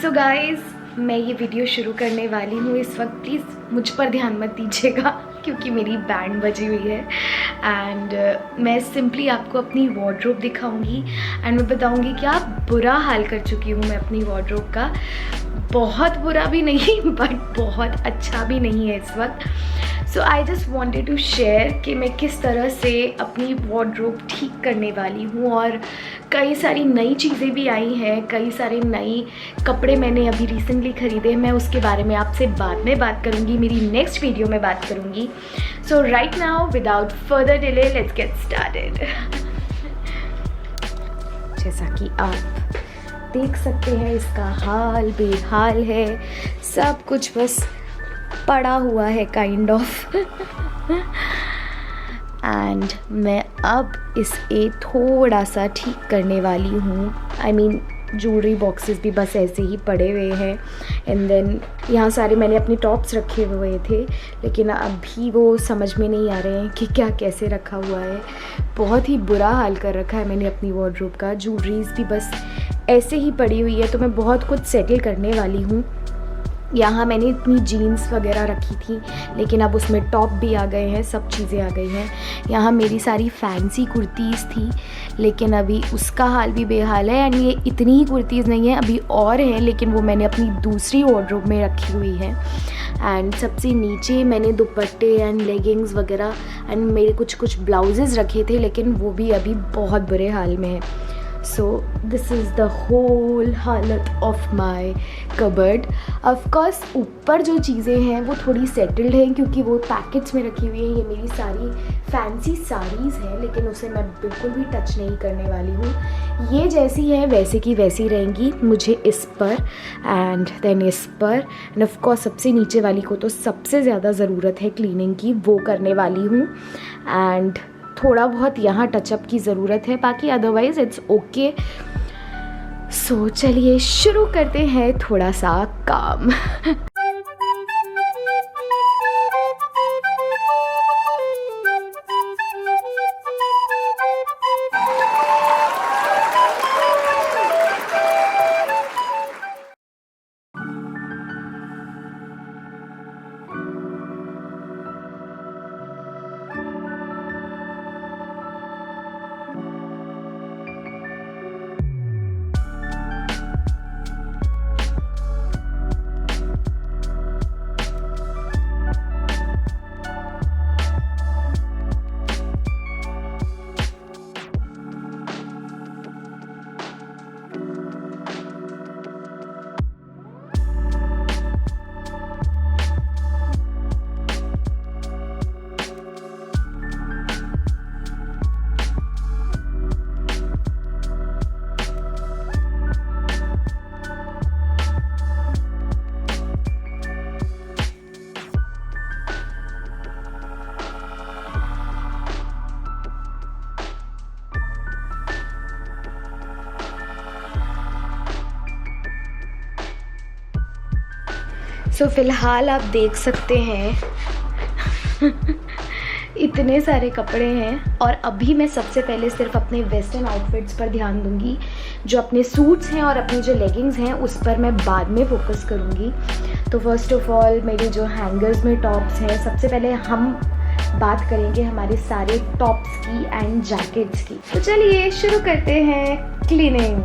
So guys, मैं ये video शुरू करने वाली हूँ इस वक्त। प्लीज़ मुझ पर ध्यान मत दीजिएगा क्योंकि मेरी बैंड बजी हुई है। एंड मैं सिंपली आपको अपनी वार्डरोब दिखाऊंगी एंड मैं बताऊंगी कि आप बुरा हाल कर चुकी हूँ मैं अपनी वार्डरोब का। बहुत बुरा भी नहीं बट बहुत अच्छा भी नहीं है इस वक्त। So I just wanted to share कि मैं किस तरह से अपनी वार्डरोब ठीक करने वाली हूँ। और कई सारी नई चीज़ें भी आई हैं, कई सारे नए कपड़े मैंने अभी रिसेंटली ख़रीदे। मैं उसके बारे में आपसे बाद में बात करूँगी, मेरी नेक्स्ट वीडियो में बात करूँगी। So right now without further delay let's get started. जैसा कि आप देख सकते हैं इसका हाल बेहाल है, सब कुछ बस पड़ा हुआ है काइंड ऑफ। एंड मैं अब इसे थोड़ा सा ठीक करने वाली हूँ। आई मीन ज्वेलरी बॉक्सेस भी बस ऐसे ही पड़े हुए हैं। एंड देन यहाँ सारे मैंने अपने टॉप्स रखे हुए थे, लेकिन अभी वो समझ में नहीं आ रहे हैं कि क्या कैसे रखा हुआ है। बहुत ही बुरा हाल कर रखा है मैंने अपनी वार्डरोब का। ज्वेलरीज भी बस ऐसे ही पड़ी हुई है, तो मैं बहुत कुछ सेटल करने वाली हूँ। यहाँ मैंने इतनी जीन्स वगैरह रखी थी, लेकिन अब उसमें टॉप भी आ गए हैं, सब चीज़ें आ गई हैं। यहाँ मेरी सारी फैंसी कुर्तीज़ थी, लेकिन अभी उसका हाल भी बेहाल है। एंड ये इतनी ही कुर्तीज़ नहीं है, अभी और हैं, लेकिन वो मैंने अपनी दूसरी वार्डरोब में रखी हुई है। एंड सबसे नीचे मैंने दुपट्टे एंड लेगिंग्स वगैरह एंड मेरे कुछ ब्लाउजेज़ रखे थे, लेकिन वो भी अभी बहुत बुरे हाल में हैं। So this is the whole हालत ऑफ माई कबर्ड। ऑफकोर्स ऊपर जो चीज़ें हैं वो थोड़ी सेटल्ड हैं क्योंकि वो पैकेट्स में रखी हुई है। ये मेरी सारी फैंसी साड़ीज़ हैं, लेकिन उसे मैं बिल्कुल भी टच नहीं करने वाली हूँ। ये जैसी है वैसे की वैसी रहेंगी। मुझे इस पर एंड देन इस पर एंड ऑफकोर्स सबसे नीचे वाली को तो सबसे ज़्यादा ज़रूरत है क्लीनिंग की, वो करने वाली हूँ। एंड थोड़ा बहुत यहाँ टचअप की ज़रूरत है, बाकी अदरवाइज़ इट्स ओके। सो चलिए शुरू करते हैं थोड़ा सा काम। सो फ़िलहाल आप देख सकते हैं इतने सारे कपड़े हैं। और अभी मैं सबसे पहले सिर्फ अपने वेस्टर्न आउटफिट्स पर ध्यान दूंगी। जो अपने सूट्स हैं और अपनी जो लेगिंग्स हैं उस पर मैं बाद में फोकस करूंगी। तो फर्स्ट ऑफ ऑल मेरे जो हैंगर्स में टॉप्स हैं, सबसे पहले हम बात करेंगे हमारे सारे टॉप्स की एंड जैकेट्स की। तो चलिए शुरू करते हैं cleaning.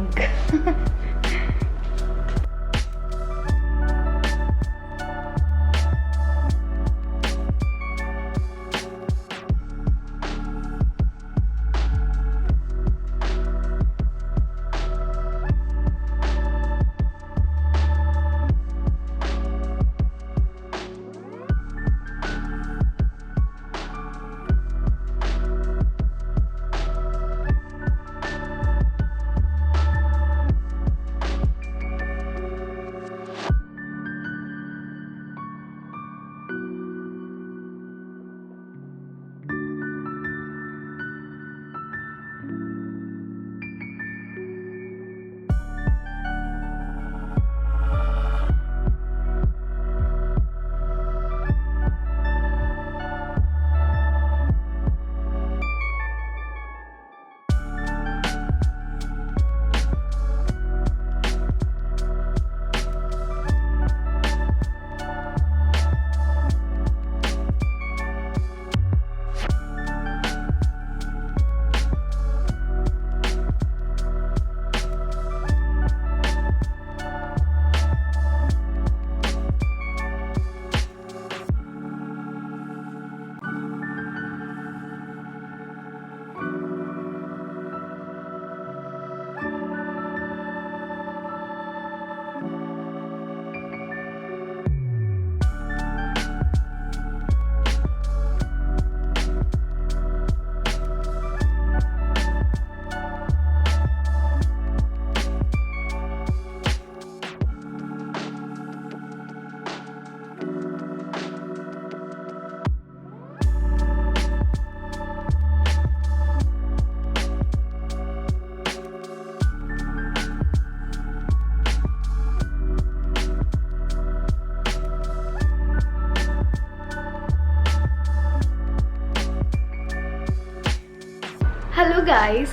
Guys,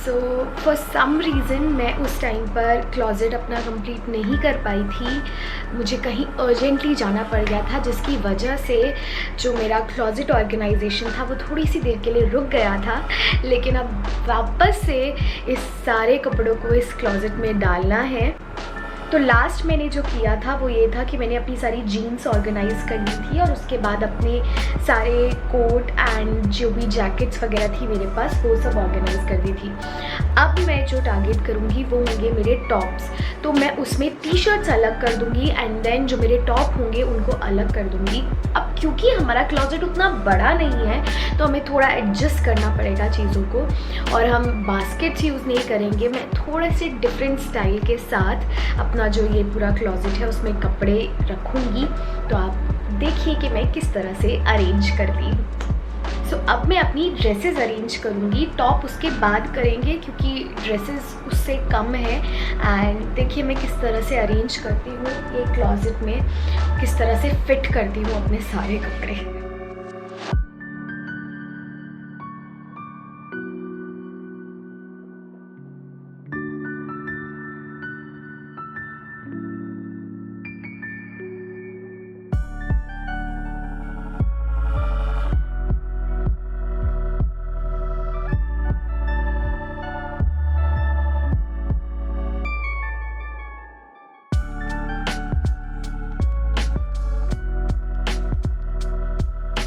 so for some reason मैं उस टाइम पर क्लोज़ेट अपना कंप्लीट नहीं कर पाई थी। मुझे कहीं अर्जेंटली जाना पड़ गया था, जिसकी वजह से जो मेरा क्लोज़ेट ऑर्गेनाइजेशन था वो थोड़ी सी देर के लिए रुक गया था। लेकिन अब वापस से इस सारे कपड़ों को इस क्लोज़ेट में डालना है। तो लास्ट मैंने जो किया था वो ये था कि मैंने अपनी सारी जीन्स ऑर्गेनाइज़ कर ली थी और उसके बाद अपने सारे कोट एंड जो भी जैकेट्स वगैरह थी मेरे पास वो सब ऑर्गेनाइज़ कर दी थी। अब मैं जो टारगेट करूँगी वो होंगे मेरे टॉप्स। तो मैं उसमें टी शर्ट्स अलग कर दूँगी एंड देन जो मेरे टॉप होंगे उनको अलग कर दूँगी। अब क्योंकि हमारा क्लोज़ेट उतना बड़ा नहीं है तो हमें थोड़ा एडजस्ट करना पड़ेगा चीज़ों को, और हम बास्केट्स यूज़ नहीं करेंगे। मैं थोड़े से डिफरेंट स्टाइल के साथ अपना जो ये पूरा क्लोज़ेट है उसमें कपड़े रखूँगी। तो आप देखिए कि मैं किस तरह से अरेंज करती हूँ। सो अब मैं अपनी ड्रेसेस अरेंज करूँगी, टॉप उसके बाद करेंगे क्योंकि ड्रेसेस उससे कम है। एंड देखिए मैं किस तरह से अरेंज करती हूँ ये क्लोज़ेट में, किस तरह से फिट करती हूँ अपने सारे कपड़े।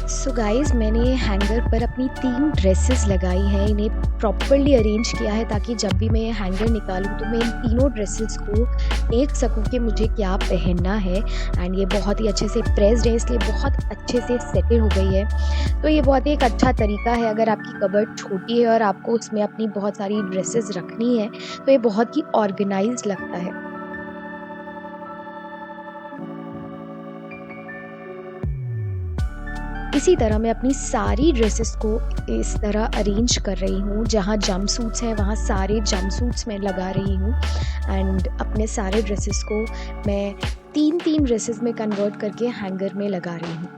सो गाइज़, मैंने हैंगर पर अपनी 3 ड्रेसेस लगाई हैं। इन्हें प्रॉपर्ली अरेंज किया है ताकि जब भी मैं ये हैंगर निकालूँ तो मैं इन तीनों ड्रेसेस को देख सकूँ कि मुझे क्या पहनना है। एंड ये बहुत ही अच्छे से प्रेस्ड है, इसलिए बहुत अच्छे से सेटेड हो गई है। तो ये बहुत ही एक अच्छा तरीका है, अगर आपकी कबर्ड छोटी है और आपको उसमें अपनी बहुत सारी ड्रेसेस रखनी है तो ये बहुत ही ऑर्गेनाइज्ड लगता है। इसी तरह मैं अपनी सारी ड्रेसेस को इस तरह अरेंज कर रही हूँ। जहाँ जंपसूट्स हैं वहाँ सारे जंपसूट्स मैं लगा रही हूँ एंड अपने सारे ड्रेसेस को मैं 3-3 ड्रेसेस में कन्वर्ट करके हैंगर में लगा रही हूँ।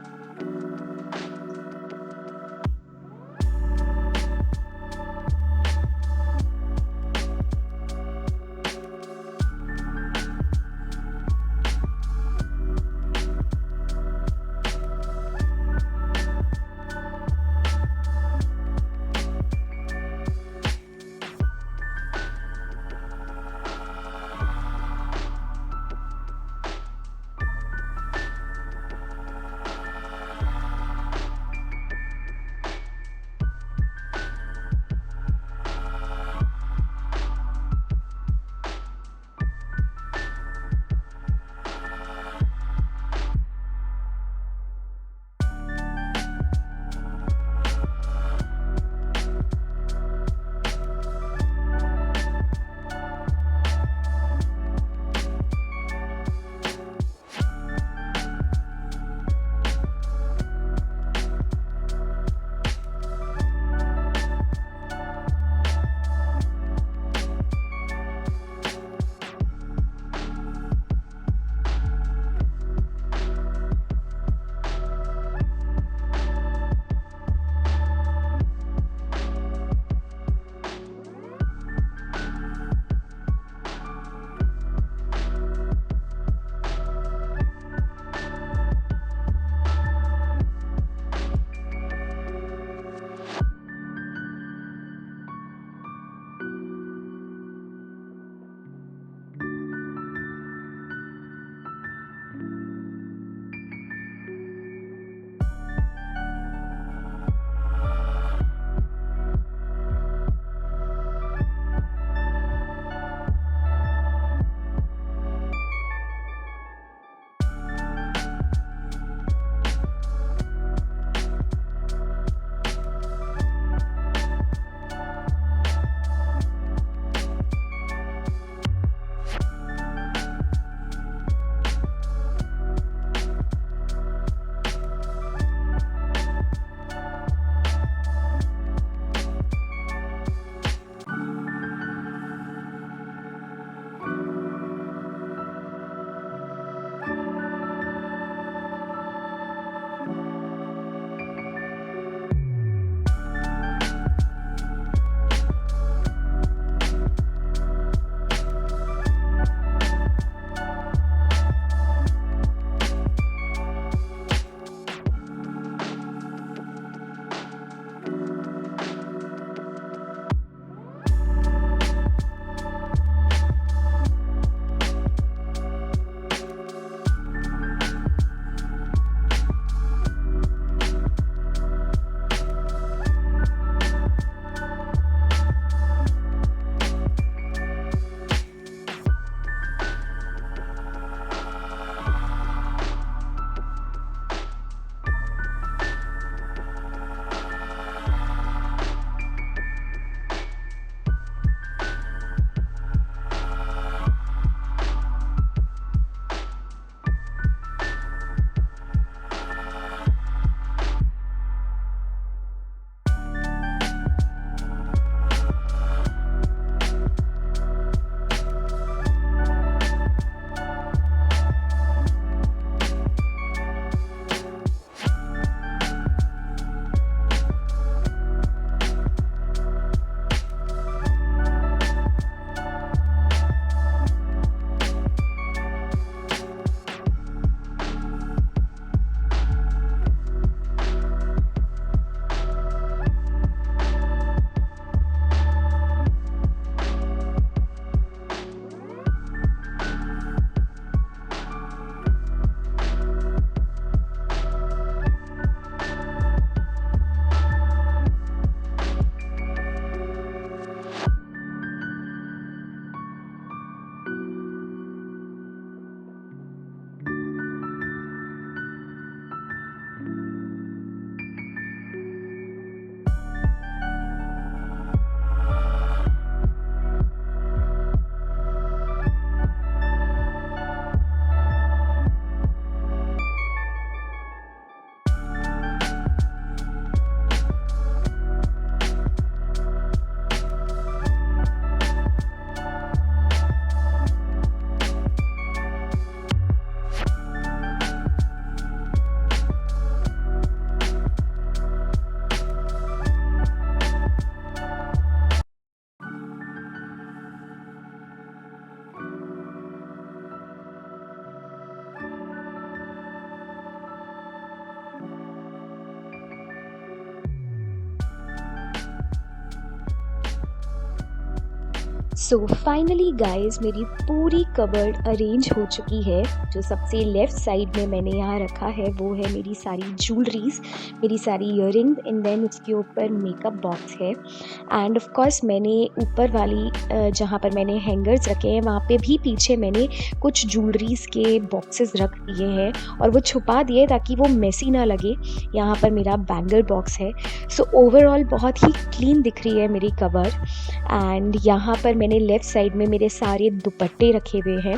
सो फाइनली गाइस मेरी पूरी कबर्ड अरेंज हो चुकी है। जो सबसे लेफ़्ट साइड में मैंने यहाँ रखा है वो है मेरी सारी ज्वेलरीज, मेरी सारी ईयरिंग्स, एंड देन उसके ऊपर मेकअप बॉक्स है। एंड ऑफ कोर्स मैंने ऊपर वाली जहाँ पर मैंने हैंगर्स रखे हैं वहाँ पे भी पीछे मैंने कुछ ज्वेलरीज के बॉक्सेस रख दिए हैं और वो छुपा दिए ताकि वो मेसी ना लगे। यहाँ पर मेरा बैंगल बॉक्स है। सो ओवरऑल बहुत ही क्लीन दिख रही है मेरी कबर्ड। एंड यहाँ पर मैंने लेफ़्ट साइड में मेरे सारे दुपट्टे रखे हुए हैं,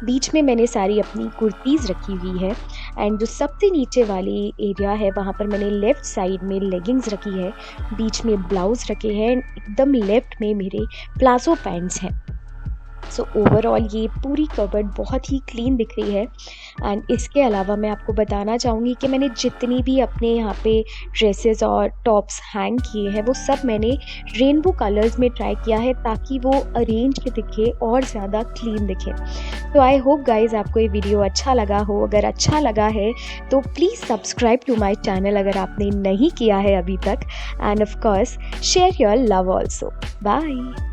बीच में मैंने सारी अपनी कुर्तीज़ रखी हुई है, एंड जो सबसे नीचे वाली एरिया है वहाँ पर मैंने लेफ़्ट साइड में लेगिंग्स रखी है, बीच में ब्लाउज़ रखे हैं, एकदम लेफ़्ट में मेरे प्लाजो पैंट्स हैं। सो ओवरऑल ये पूरी कबर्ड बहुत ही क्लीन दिख रही है। एंड इसके अलावा मैं आपको बताना चाहूँगी कि मैंने जितनी भी अपने यहाँ पे ड्रेसेस और टॉप्स हैंग किए हैं वो सब मैंने रेनबो कलर्स में ट्राई किया है ताकि वो अरेंज दिखे और ज़्यादा क्लीन दिखे। तो आई होप गाइज आपको ये वीडियो अच्छा लगा हो। अगर अच्छा लगा है तो please subscribe to my channel अगर आपने नहीं किया है अभी तक, and of course share your love also. Bye.